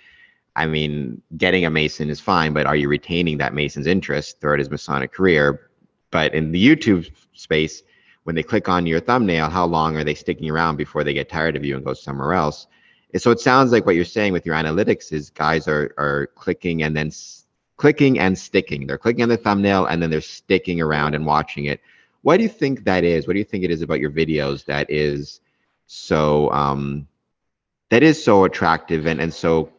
I mean, getting a Mason is fine, but are you retaining that Mason's interest throughout his Masonic career? But in the YouTube space, when they click on your thumbnail, how long are they sticking around before they get tired of you and go somewhere else? And so it sounds like what you're saying with your analytics is guys are clicking and then clicking and sticking. They're clicking on the thumbnail and then they're sticking around and watching it. Why do you think that is? What do you think it is about your videos that is so attractive and so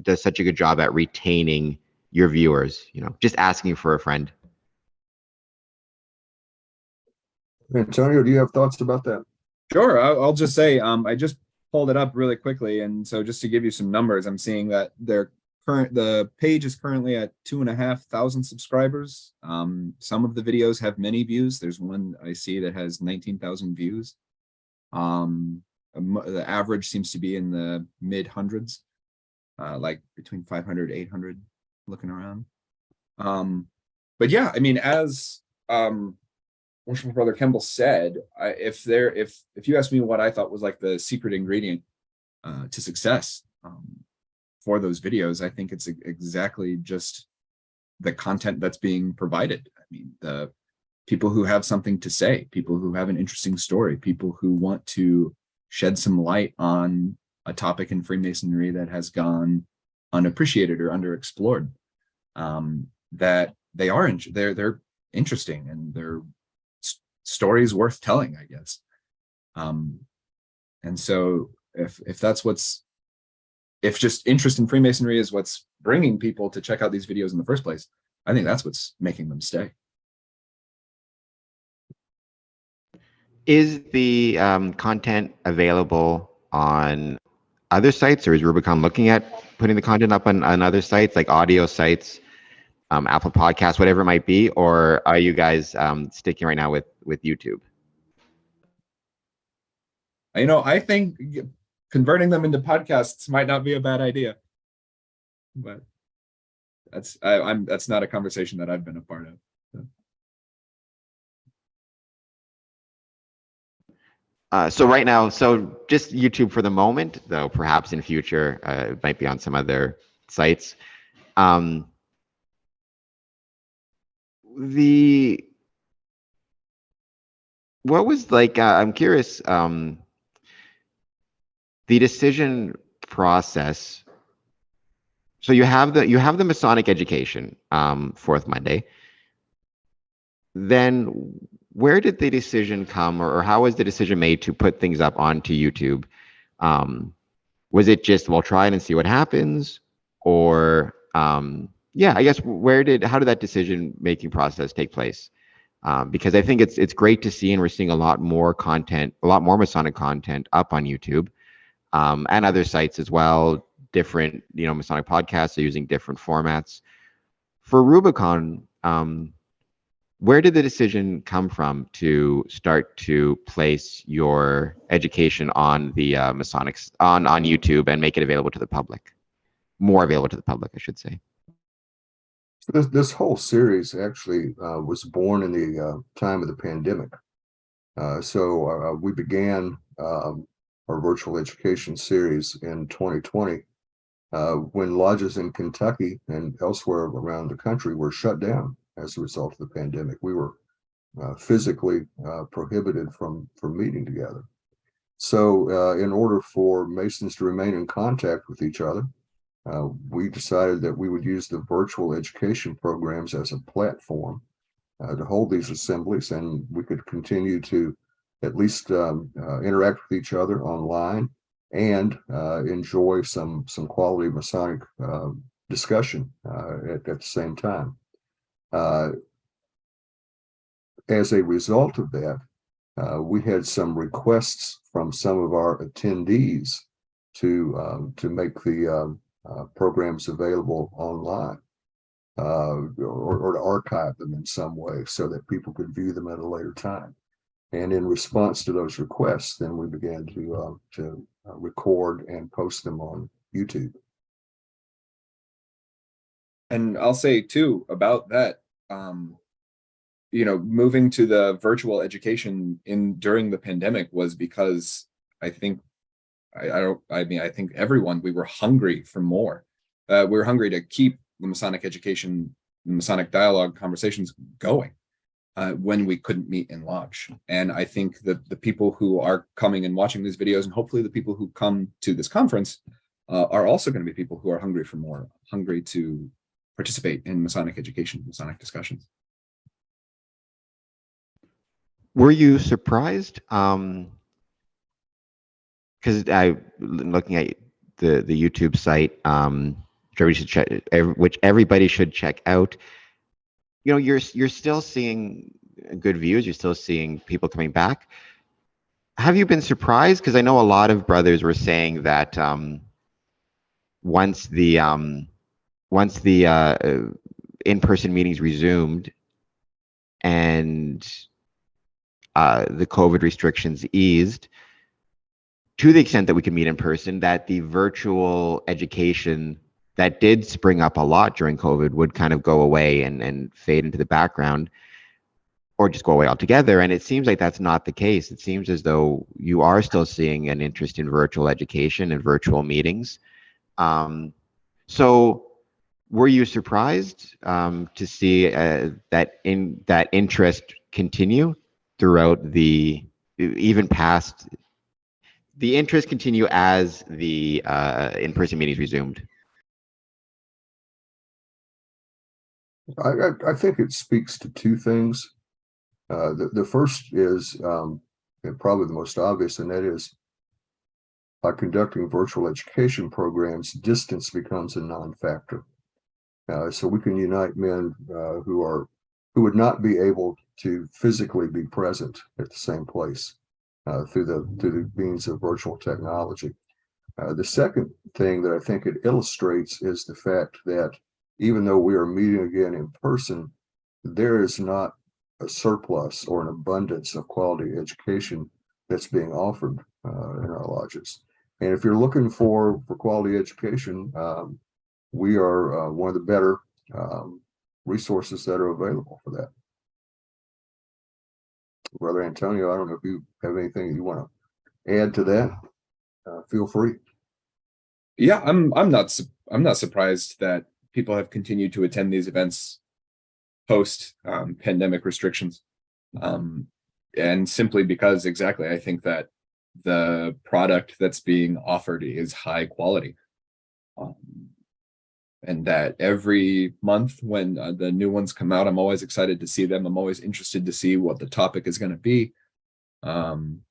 does such a good job at retaining your viewers? Just asking for a friend. Antonio, do you have thoughts about that? Sure. I'll just say, I just pulled it up really quickly. And so just to give you some numbers, I'm seeing that the page is currently at 2,500 subscribers. Some of the videos have many views. There's one I see that has 19,000 views. The average seems to be in the mid hundreds, like between 500, 800 looking around. But yeah, I mean, as, Worshipful Brother Kemble said, if you ask me what I thought was like the secret ingredient to success for those videos, I think it's exactly just the content that's being provided. I mean, the people who have something to say, people who have an interesting story, people who want to shed some light on a topic in Freemasonry that has gone unappreciated or underexplored. That they're interesting and they're stories worth telling, I guess. And so if just interest in Freemasonry is what's bringing people to check out these videos in the first place, I think that's what's making them stay. Is the content available on other sites, or is Rubicon looking at putting the content up on other sites like audio sites, Apple Podcasts, whatever it might be, or are you guys sticking right now with YouTube? I think converting them into podcasts might not be a bad idea, but that's not a conversation that I've been a part of. So right now, just YouTube for the moment, though perhaps in future it might be on some other sites. What was like? I'm curious. The decision process. So you have the Masonic education, fourth Monday. Then where did the decision come, or how was the decision made to put things up onto YouTube? Was it just, we'll try it and see what happens, or yeah, I guess how did that decision making process take place? Because I think it's great to see, and we're seeing a lot more Masonic content up on YouTube, and other sites as well. Different, Masonic podcasts are using different formats. For Rubicon, where did the decision come from to start to place your education on the Masonics on YouTube and make it available to the public? More available to the public, I should say. This whole series actually was born in the time of the pandemic. So we began our virtual education series in 2020 when lodges in Kentucky and elsewhere around the country were shut down as a result of the pandemic. We were physically prohibited from meeting together. So in order for Masons to remain in contact with each other, we decided that we would use the virtual education programs as a platform to hold these assemblies, and we could continue to at least interact with each other online and enjoy some quality Masonic discussion at the same time. As a result of that, we had some requests from some of our attendees to make the programs available online, or to archive them in some way so that people could view them at a later time. And in response to those requests, then we began to record and post them on YouTube. And I'll say too about that, moving to the virtual education during the pandemic was because I think I think everyone, we were hungry for more. We were hungry to keep the Masonic education, the Masonic dialogue conversations going when we couldn't meet in lodge. And I think that the people who are coming and watching these videos, and hopefully the people who come to this conference, are also going to be people who are hungry for more, hungry to participate in Masonic education, Masonic discussions. Were you surprised? Because looking at the YouTube site, which everybody should check out. You're still seeing good views. You're still seeing people coming back. Have you been surprised? Because I know a lot of brothers were saying that once the in-person meetings resumed and the COVID restrictions eased, to the extent that we could meet in person, that the virtual education that did spring up a lot during COVID would kind of go away and fade into the background, or just go away altogether. And it seems like that's not the case. It seems as though you are still seeing an interest in virtual education and virtual meetings. So were you surprised to see that interest continue throughout the interest continue as the in-person meetings resumed? I think it speaks to two things. The first is probably the most obvious, and that is by conducting virtual education programs, distance becomes a non-factor. So we can unite men who would not be able to physically be present at the same place through the means of virtual technology. The second thing that I think it illustrates is the fact that even though we are meeting again in person, there is not a surplus or an abundance of quality education that's being offered in our lodges. And if you're looking for quality education, we are one of the better resources that are available for that. Brother Antonio, I don't know if you have anything you want to add to that. Feel free. Yeah, I'm not surprised that people have continued to attend these events post pandemic restrictions, and simply because exactly I think that the product that's being offered is high quality, and that every month when the new ones come out, I'm always excited to see them. I'm always interested to see what the topic is going to be, and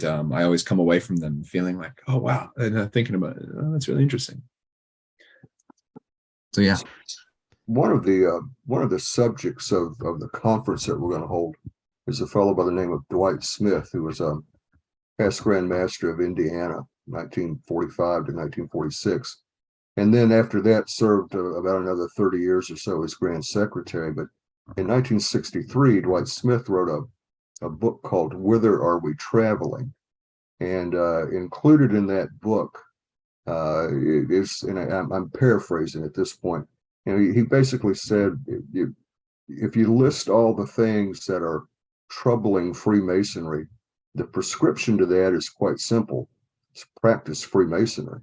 I always come away from them feeling like, oh wow, and thinking about it, oh, that's really interesting. So yeah, one of the subjects of the conference that we're going to hold is a fellow by the name of Dwight Smith, who was a past Grand Master of Indiana, 1945 to 1946, and then after that served about another 30 years or so as Grand Secretary. But in 1963, Dwight Smith wrote a book called "Whither Are We Traveling?" And included in that book is, and I'm paraphrasing at this point, he basically said, if you list all the things that are troubling Freemasonry, the prescription to that is quite simple: it's practice Freemasonry.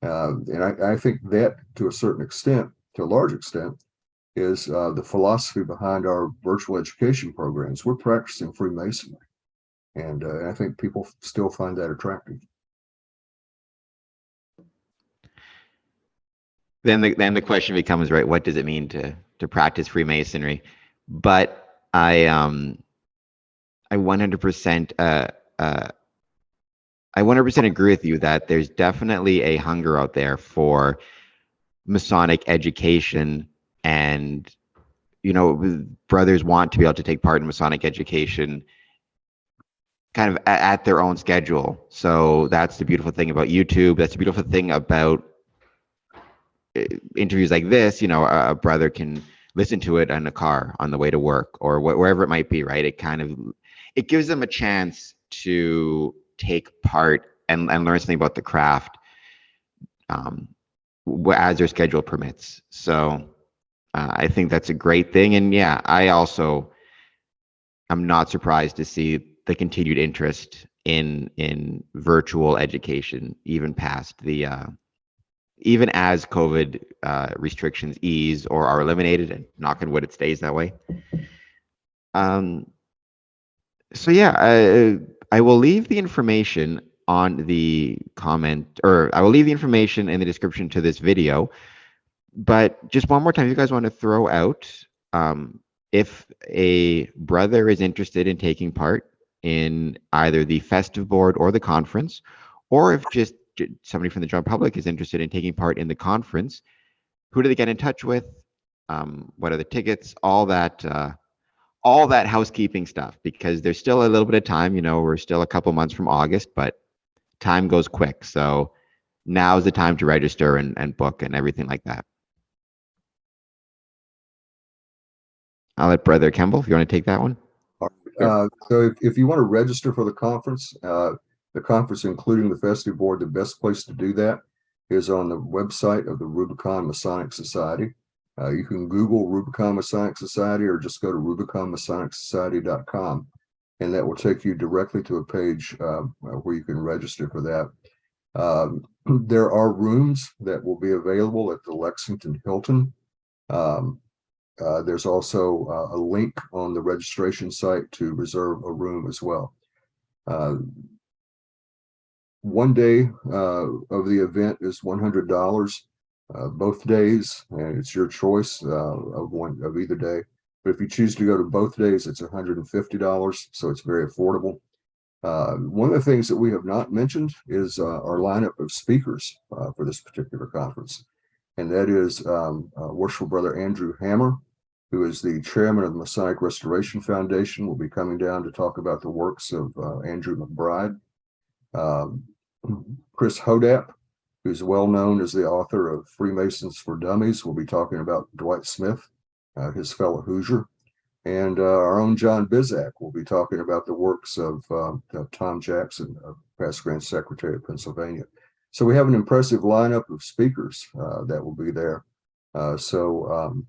And I think that to a large extent, is the philosophy behind our virtual education programs. We're practicing Freemasonry, and I think people still find that attractive. Then the question becomes, right, what does it mean to practice Freemasonry? But I 100% I 100% agree with you that there's definitely a hunger out there for Masonic education and brothers want to be able to take part in Masonic education kind of at their own schedule. So that's the beautiful thing about YouTube. That's the beautiful thing about interviews like this. A brother can listen to it in a car on the way to work or wherever it might be, right? It gives them a chance to take part and learn something about the craft as their schedule permits. So I think that's a great thing. And yeah, I also am not surprised to see the continued interest in virtual education, even past even as COVID restrictions ease or are eliminated, and knock on wood, it stays that way. So yeah, I will leave the information on the comment, or I will leave the information in the description to this video. But just one more time, if you guys want to throw out, if a brother is interested in taking part in either the festive board or the conference, or if just somebody from the general public is interested in taking part in the conference, who do they get in touch with? What are the tickets? All that housekeeping stuff, because there's still a little bit of time. We're still a couple months from August, but time goes quick. So now's the time to register and book and everything like that. I'll let Brother Kemble, if you want to take that one. So if you want to register for the conference, including the festive board, the best place to do that is on the website of the Rubicon Masonic Society. You can Google Rubicon Masonic Society or just go to rubiconmasonicsociety.com, and that will take you directly to a page where you can register for that. There are rooms that will be available at the Lexington Hilton. There's also a link on the registration site to reserve a room as well. One day of the event is $100. Both days, and it's your choice of either day. But if you choose to go to both days, it's $150, so it's very affordable. One of the things that we have not mentioned is our lineup of speakers for this particular conference, and that is Worshipful Brother Andrew Hammer, who is the chairman of the Masonic Restoration Foundation, will be coming down to talk about the works of Andrew McBride. Chris Hodap, who's well known as the author of Freemasons for Dummies, will be talking about Dwight Smith, his fellow Hoosier. And our own John Bizak will be talking about the works of Tom Jackson, past Grand Secretary of Pennsylvania. So we have an impressive lineup of speakers that will be there. So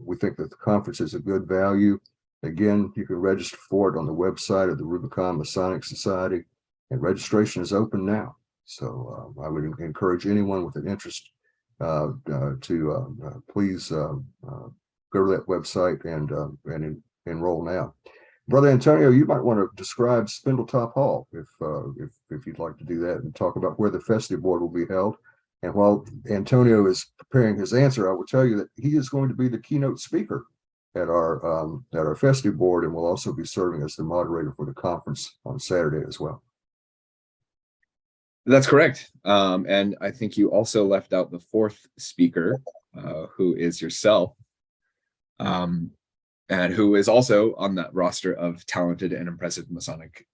we think that the conference is a good value. Again, you can register for it on the website of the Rubicon Masonic Society, and registration is open now. So I would encourage anyone with an interest to please go to that website and enroll now. Brother Antonio, you might want to describe Spindletop Hall if you'd like to do that, and talk about where the festive board will be held. And while Antonio is preparing his answer, I will tell you that he is going to be the keynote speaker at our festive board, and will also be serving as the moderator for the conference on Saturday as well. That's correct. And I think you also left out the fourth speaker, who is yourself, and who is also on that roster of talented and impressive Masonic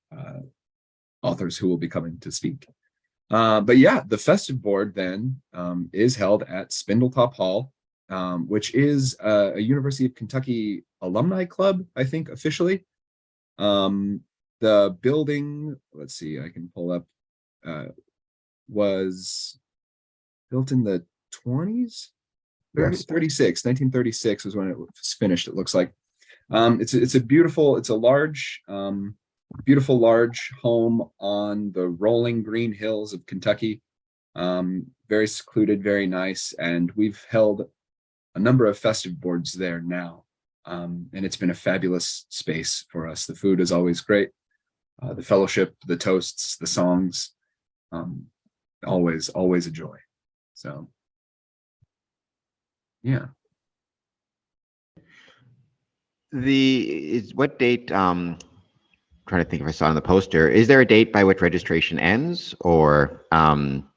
authors who will be coming to speak. But yeah, the festive board then is held at Spindletop Hall, which is a University of Kentucky alumni club, I think, officially. The building, let's see, I can pull up, was built in the 20s? 1936 was when it was finished, it looks like. It's a large, beautiful large home on the rolling green hills of Kentucky. Very secluded, very nice, and we've held a number of festive boards there now. And it's been a fabulous space for us. The food is always great. The fellowship, the toasts, the songs, always a joy. So yeah. What date, trying to think if I saw on the poster, is there a date by which registration ends, or can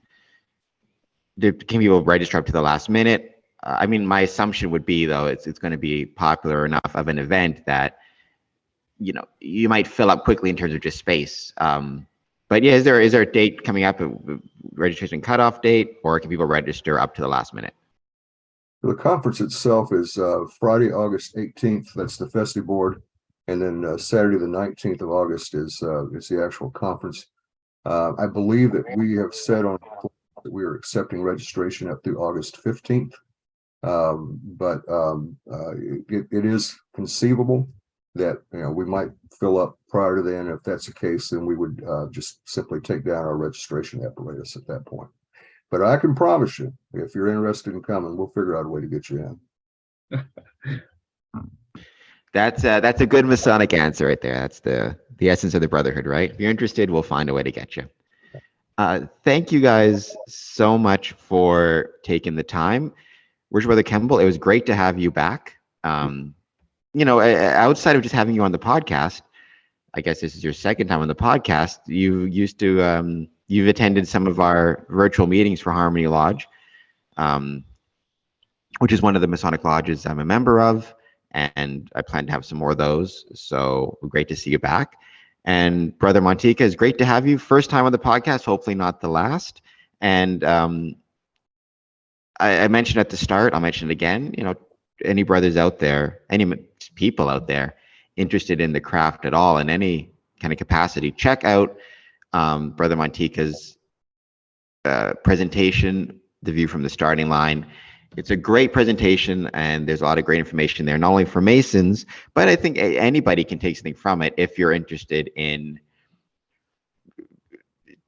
people register up to the last minute? I mean, my assumption would be, though, it's going to be popular enough of an event that, you know, you might fill up quickly in terms of just space. But yeah, is there a date coming up, a registration cutoff date, or can people register up to the last minute? The conference itself is Friday, August 18th. That's the Festiboard. And then Saturday, the 19th of August is the actual conference. I believe that we have said on that we are accepting registration up through August 15th. But it is conceivable that, you know, we might fill up prior to then. If that's the case, then we would just simply take down our registration apparatus at that point. But I can promise you, if you're interested in coming, we'll figure out a way to get you in. That's a good Masonic answer right there. That's the essence of the brotherhood, right? If you're interested, we'll find a way to get you. Thank you guys so much for taking the time. Worship Brother Kemble, it was great to have you back. You know, outside of just having you on the podcast, I guess this is your second time on the podcast. You used to, you've attended some of our virtual meetings for Harmony Lodge, which is one of the Masonic lodges I'm a member of, and I plan to have some more of those. So great to see you back. And Brother Mantica, it's great to have you. First time on the podcast, hopefully not the last. And I mentioned at the start, I'll mention it again, you know, any brothers out there, any people out there interested in the craft at all in any kind of capacity, check out Brother Mantica's presentation, The View from the Starting Line. It's a great presentation, and there's a lot of great information there, not only for Masons, but I think anybody can take something from it if you're interested in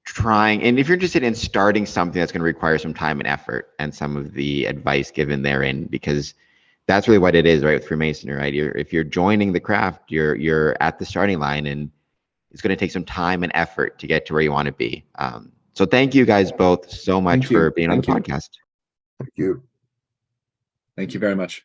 trying, and if you're interested in starting something that's going to require some time and effort, and some of the advice given therein, because that's really what it is, right, with Freemasonry, right? If you're joining the craft, you're at the starting line, and it's going to take some time and effort to get to where you want to be. So thank you guys both so much for being on the podcast. Thank you. Thank you very much.